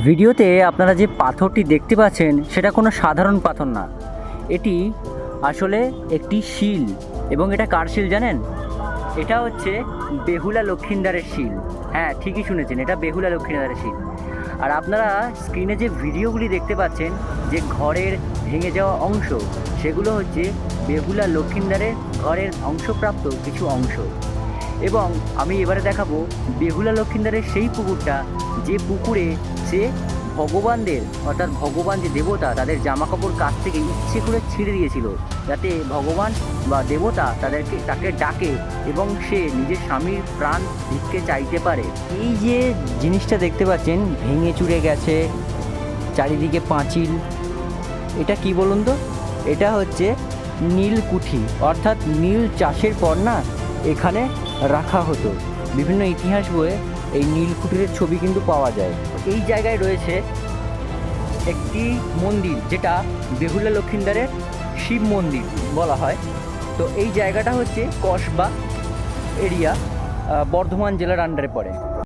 ভিডিওতে আপনারা যে পাথরটি দেখতে পাচ্ছেন সেটা কোনো সাধারণ পাথর না, এটি আসলে একটি শিল। এবং এটা কার শিল জানেন? এটা হচ্ছে বেহুলা লক্ষিন্দারের শিল। হ্যাঁ, ঠিকই শুনেছেন, এটা বেহুলা লক্ষিন্দারের শিল। আর আপনারা স্ক্রিনে যে ভিডিওগুলি দেখতে পাচ্ছেন, যে ঘরের ভেঙে যাওয়া অংশ, সেগুলো হচ্ছে বেহুলা লক্ষিন্দারের ঘরের অংশপ্রাপ্ত কিছু অংশ। এবং আমি এবারে দেখাবো বেহুলা লক্ষিন্দারের সেই পুকুরটা, যে পুকুরে সে ভগবানদের, অর্থাৎ ভগবান যে দেবতা, তাদের জামাকাপড় কাছ থেকে ইচ্ছে করে ছিঁড়ে দিয়েছিল, যাতে ভগবান বা দেবতা তাকে ডাকে এবং সে নিজের স্বামীর প্রাণ ভিক্ষে চাইতে পারে। এই যে জিনিসটা দেখতে পাচ্ছেন ভেঙে চুরে গেছে, চারিদিকে পাঁচিল, এটা কি বলুন তো? এটা হচ্ছে নীলকুঠি, অর্থাৎ নীল চাষের পর না এখানে রাখা হতো। বিভিন্ন ইতিহাস বইয়ে এই নীলকুঠিরের ছবি কিন্তু পাওয়া যায়। এই জায়গায় রয়েছে একটি মন্দির, যেটা বেহুলা লক্ষিন্দারের শিব মন্দির বলা হয়। তো এই জায়গাটা হচ্ছে কসবা এরিয়া, বর্ধমান জেলার আন্ডারে পড়ে।